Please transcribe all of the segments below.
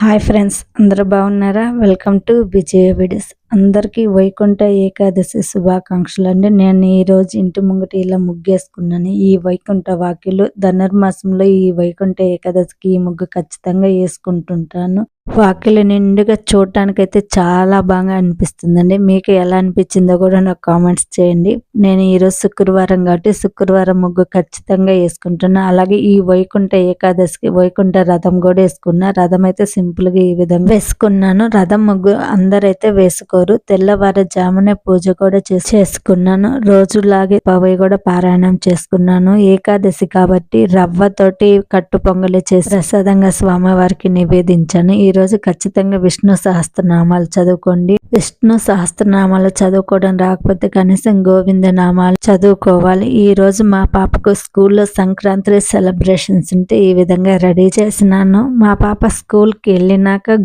Hi friends, అందరూ బాగున్నారా? Welcome to Vijaya videos. అందరికీ వైకుంఠ ఏకాదశి శుభాకాంక్షలు అండి. నేను ఈరోజు ఇంటి ముంగట ఇలా ముగ్గేసుకున్నాను. ఈ వైకుంఠ వాకిలు ధనుర్మాసంలో ఈ వైకుంఠ ఏకాదశికి ఈ ముగ్గు ఖచ్చితంగా వేసుకుంటుంటాను. వాకిలి నిండుగా చూడటానికైతే చాలా బాగా అనిపిస్తుందండి. మీకు ఎలా అనిపించిందో కూడా నాకు కామెంట్స్ చేయండి. నేను ఈరోజు శుక్రవారం కాబట్టి శుక్రవారం ముగ్గు ఖచ్చితంగా వేసుకుంటున్నా. అలాగే ఈ వైకుంఠ ఏకాదశికి వైకుంఠ రథం కూడా వేసుకున్నా. రథం అయితే సింపుల్గా ఈ విధంగా వేసుకున్నాను. రథం ముగ్గు అందరైతే వేసుకోరు. తెల్లవారుజామునే పూజ కూడా చేసుకున్నాను. రోజులాగే పవై కూడా పారాయణం చేసుకున్నాను. ఏకాదశి కాబట్టి రవ్వతోటి కట్టు పొంగలి చేసి ప్రసాదంగా స్వామివారికి నివేదించాను. ఈ రోజు ఖచ్చితంగా విష్ణు సహస్రనామాలు చదువుకోండి. విష్ణు సహస్రనామాలు చదువుకోవడం రాకపోతే కనీసం గోవింద నామాలు చదువుకోవాలి. ఈ రోజు మా పాపకు స్కూల్లో సంక్రాంతి సెలబ్రేషన్స్ ఉంటే ఈ విధంగా రెడీ చేసినాను. మా పాప స్కూల్కి వెళ్ళినాక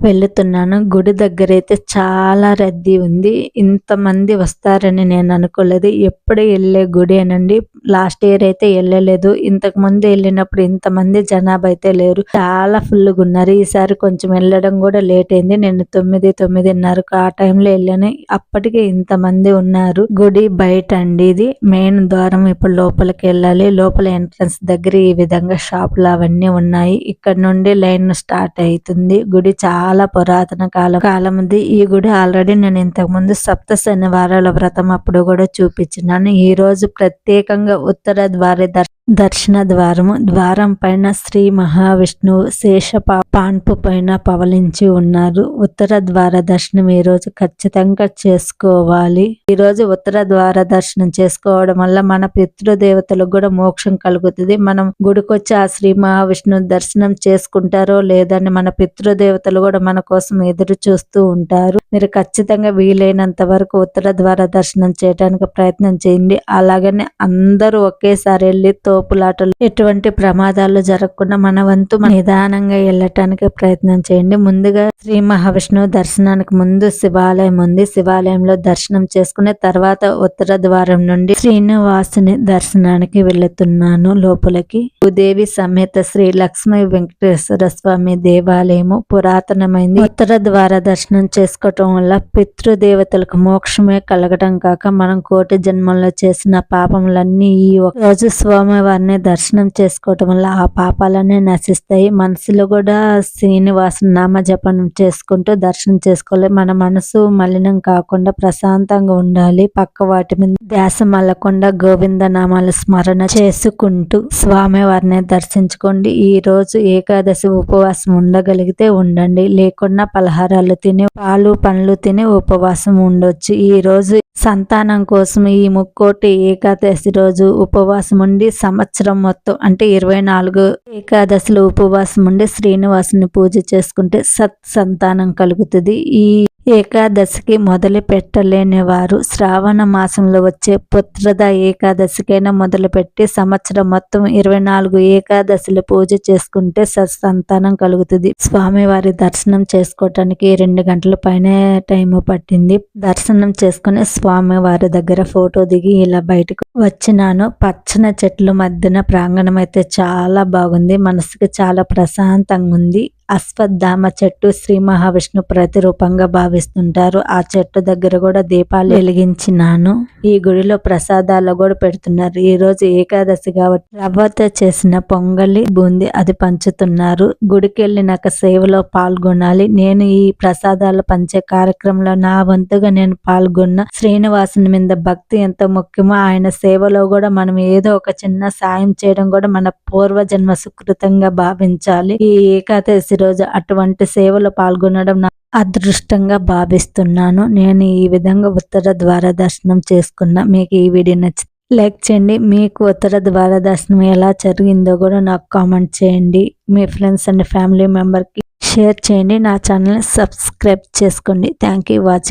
వెళ్తున్నాను. గుడి దగ్గర అయితే చాలా రద్దీ ఉంది. ఇంతమంది వస్తారని నేను అనుకోలేదు. ఎప్పుడు వెళ్ళే గుడి అనండి. లాస్ట్ ఇయర్ అయితే వెళ్ళలేదు. ఇంతకు ముందు వెళ్ళినప్పుడు ఇంతమంది జనాభా అయితే లేరు. చాలా ఫుల్గా ఉన్నారు. ఈసారి కొంచెం వెళ్ళడం కూడా లేట్ అయింది. నేను 9:30కు ఆ టైంలో వెళ్ళాను. అప్పటికే ఇంతమంది ఉన్నారు. గుడి బయట అండి, ఇది మెయిన్ ద్వారం. ఇప్పుడు లోపలికి వెళ్ళాలి. లోపల ఎంట్రన్స్ దగ్గర ఈ విధంగా షాపులు అవన్నీ ఉన్నాయి. ఇక్కడ నుండి లైన్ స్టార్ట్ అవుతుంది. గుడి చాలా పురాతన కాలంది. ఈ గుడి ఆల్రెడీ నేను ఇంతకు ముందు సప్త శనివారాల వ్రతం అప్పుడు కూడా చూపించినాను. ఈ రోజు ప్రత్యేకంగా ఉత్తర దర్శన ద్వారము. ద్వారం పైన శ్రీ మహావిష్ణువు శేష పాన్పు పైన పవలించి ఉన్నారు. ఉత్తర ద్వార దర్శనం ఈ రోజు ఖచ్చితంగా చేసుకోవాలి. ఈ రోజు ఉత్తర ద్వార దర్శనం చేసుకోవడం వల్ల మన పితృదేవతలకు కూడా మోక్షం కలుగుతుంది. మనం గుడికొచ్చి ఆ శ్రీ మహావిష్ణువు దర్శనం చేసుకుంటారో లేదని మన పితృదేవతలు కూడా మన కోసం ఎదురు చూస్తూ ఉంటారు. మీరు ఖచ్చితంగా వీలైనంత వరకు ఉత్తర ద్వార దర్శనం చేయడానికి ప్రయత్నం చేయండి. అలాగనే అందరూ ఒకేసారి వెళ్ళి తోపులాటలు ఎటువంటి ప్రమాదాలు జరగకుండా మన వంతు నిదానంగా వెళ్ళటానికి ప్రయత్నం చేయండి. ముందుగా శ్రీ మహావిష్ణువు దర్శనానికి ముందు శివాలయం ఉంది. శివాలయంలో దర్శనం చేసుకునే తర్వాత ఉత్తర ద్వారం నుండి శ్రీనివాసుని దర్శనానికి వెళుతున్నాను లోపలికి. భూదేవి సమేత శ్రీ లక్ష్మీ వెంకటేశ్వర స్వామి దేవాలయము పురాతనమైంది. ఉత్తర ద్వార దర్శనం చేసుకోవటం వల్ల పితృదేవతలకు మోక్షమే కలగటం కాక మనం కోటి జన్మల్లో చేసిన పాపములన్నీ ఈ రోజు స్వామివారిని దర్శనం చేసుకోవటం వల్ల ఆ పాపాలన్నీ నశిస్తాయి. మనసులో కూడా శ్రీనివాస నామ జపం చేసుకుంటూ దర్శనం చేసుకోవాలి. మన మనసు మలినం కాకుండా ప్రశాంతంగా ఉండాలి. పక్క వాటి మీద ధ్యాస మళ్ళకుండా గోవింద నామాలు స్మరణ చేసుకుంటూ స్వామివారిని దర్శించుకోండి. ఈ రోజు ఏకాదశి ఉపవాసం ఉండగలిగితే ఉండండి. లేకుండా పలహారాలు తిని పాలు పండ్లు తిని ఉపవాసం ఉండొచ్చు. ఈ రోజు సంతానం కోసం ఈ ముక్కోటి ఏకాదశి రోజు ఉపవాసం ఉండి సంవత్సరం మొత్తం అంటే 24 ఏకాదశిలో ఉపవాసం ఉండి శ్రీనివాసుని పూజ చేసుకుంటే సంతానం కలుగుతుంది. ఈ ఏకాదశికి మొదలు పెట్టలేని వారు శ్రావణ మాసంలో వచ్చే పుత్రద ఏకాదశికైనా మొదలుపెట్టి సంవత్సరం మొత్తం 24 ఏకాదశిలో పూజ చేసుకుంటే సత్సంతానం కలుగుతుంది. స్వామివారి దర్శనం చేసుకోవటానికి 2 గంటల పైన టైం పట్టింది. దర్శనం చేసుకుని స్వామివారి దగ్గర ఫోటో దిగి ఇలా బయటకు వచ్చినాను. పచ్చని చెట్ల మధ్యన ప్రాంగణం అయితే చాలా బాగుంది. మనసుకి చాలా ప్రశాంతంగా ఉంది. అశ్వత్థామ చెట్టు శ్రీ మహావిష్ణు ప్రతిరూపంగా భావిస్తుంటారు. ఆ చెట్టు దగ్గర కూడా దీపాలు వెలిగించినాను. ఈ గుడిలో ప్రసాదాలు కూడా పెడుతున్నారు. ఈ రోజు ఏకాదశి కాబట్టి రవ్వతో చేసిన పొంగలి బూంది అది పంచుతున్నారు. గుడికి వెళ్ళినాక సేవలో పాల్గొనాలి. నేను ఈ ప్రసాదాలు పంచే కార్యక్రమంలో నా వంతుగా నేను పాల్గొన్న. శ్రీనివాసుని మీద భక్తి ఎంత ముఖ్యమో ఆయన సేవలో కూడా మనం ఏదో ఒక చిన్న సాయం చేయడం కూడా మన పూర్వజన్మ సుకృతంగా భావించాలి. ఈ ఏకాదశి రోజు అటువంటి సేవలో పాల్గొనడం నా అదృష్టంగా భావిస్తున్నాను. నేను ఈ విధంగా ఉత్తర ద్వార దర్శనం చేసుకున్నా. మీకు ఈ వీడియో నచ్చితే లైక్ చేయండి. మీకు ఉత్తర ద్వార దర్శనం ఎలా జరిగిందో కూడా నాకు కామెంట్ చేయండి. మీ ఫ్రెండ్స్ అండ్ ఫ్యామిలీ మెంబర్కి షేర్ చేయండి. నా ఛానల్ని సబ్స్క్రైబ్ చేసుకోండి. Thank you watching.